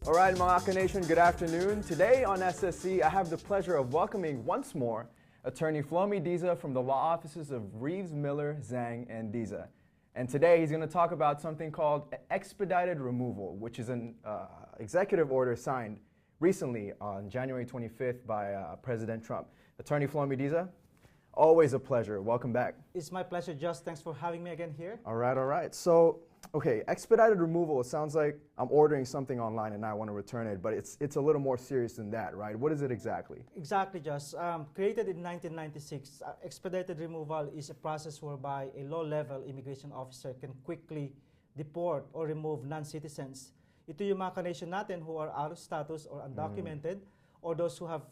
All right, mga Nation, good afternoon. Today on SSC, I have the pleasure of welcoming once more Attorney Flomy Diza from the law offices of Reeves, Miller, Zhang, and Diza. And today he's going to talk about something called expedited removal, which is an executive order signed recently on January 25th by President Trump. Attorney Flomy Diza, always a pleasure. Welcome back. It's my pleasure, Just. Thanks for having me again here. All right. So, okay, expedited removal, it sounds like I'm ordering something online and I want to return it, but it's a little more serious than that, right? What is it exactly? Exactly, Just. Created in 1996, expedited removal is a process whereby a low-level immigration officer can quickly deport or remove non-citizens. Ito yung mga ka-nation natin who are out of status or undocumented, or those who have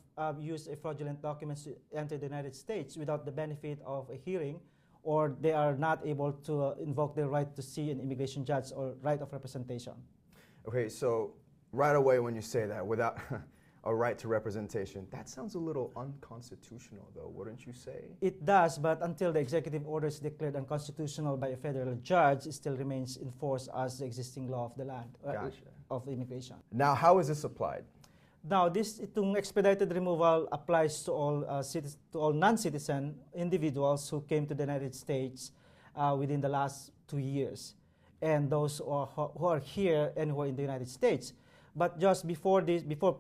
used a fraudulent documents to enter the United States without the benefit of a hearing, or they are not able to invoke their right to see an immigration judge or right of representation. Okay, so right away when you say that, without a right to representation, that sounds a little unconstitutional though, wouldn't you say? It does, but until the executive order is declared unconstitutional by a federal judge, it still remains in force as the existing law of the land, of immigration. Now, how is this applied? Now, itong expedited removal applies to all non-citizen individuals who came to the United States within the last 2 years, and those who are here and who are in the United States. But just before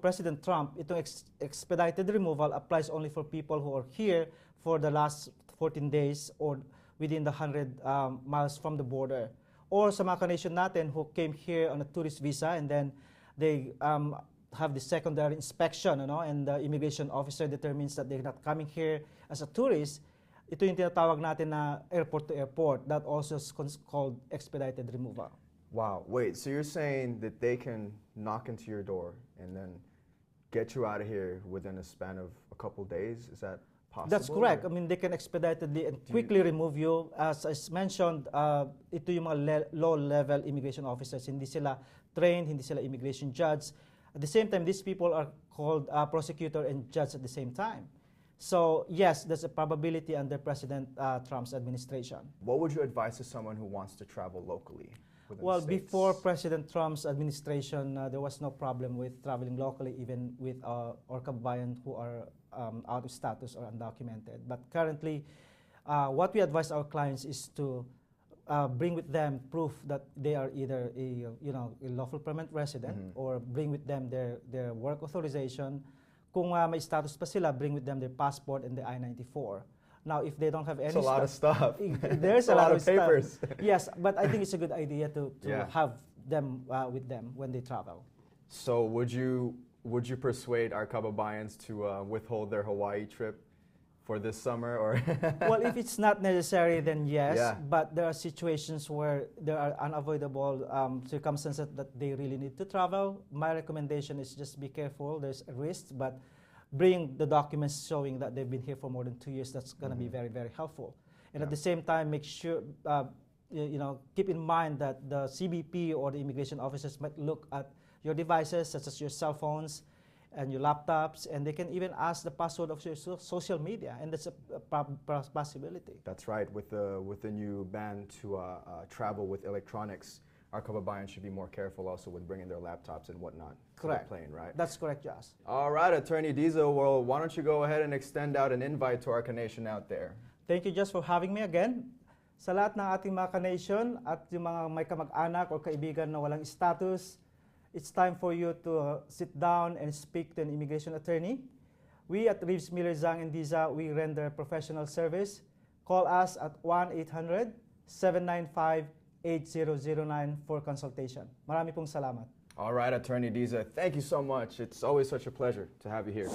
President Trump, itong expedited removal applies only for people who are here for the last 14 days or within the 100 miles from the border, or sa mga ka-nation natin who came here on a tourist visa and then they have the secondary inspection, and the immigration officer determines that they're not coming here as a tourist. Ito yung tinatawag natin na airport to airport. That also is called expedited removal. Wow, wait, so you're saying that they can knock into your door and then get you out of here within a span of a couple days? Is that possible? That's correct. I mean, they can expeditedly and quickly remove you. As I mentioned, ito yung mga low-level immigration officers. Hindi sila trained, hindi sila immigration judge. At the same time, these people are called prosecutor and judge at the same time. So, yes, there's a probability under President Trump's administration. What would you advise to someone who wants to travel locally? Well, before President Trump's administration, there was no problem with traveling locally, even with our kababayan who are out of status or undocumented. But currently, what we advise our clients is to bring with them proof that they are either a lawful permanent resident, or bring with them their work authorization. Kung may status pa sila, bring with them their passport and the I-94. Now, if they don't have any stuff, a lot of stuff. There's a lot of papers. Yes, but I think it's a good idea to have them with them when they travel. So would you persuade our kababayans to withhold their Hawaii trip for this summer, or? Well, if it's not necessary, then yes. Yeah. But there are situations where there are unavoidable circumstances that they really need to travel. My recommendation is just be careful. There's a risk, but bring the documents showing that they've been here for more than 2 years. That's going to be very, very helpful. And at the same time, make sure, keep in mind that the CBP or the immigration officers might look at your devices, such as your cell phones and your laptops, and they can even ask the password of your social media, and that's a possibility. That's right. With the new ban to travel with electronics, our kababayan should be more careful also with bringing their laptops and whatnot to the plane, right? That's correct, Jas. All right, Attorney Diza, well, why don't you go ahead and extend out an invite to our ka-nation out there. Thank you, Just, for having me again. Sa lahat ng ating mga ka-nation at yung mga may kamag-anak o kaibigan na walang status, it's time for you to sit down and speak to an immigration attorney. We at Reeves, Miller, Zhang, and Diza, we render professional service. Call us at 1-800-795-8009 for consultation. Marami pong salamat. All right, Attorney Diza, thank you so much. It's always such a pleasure to have you here.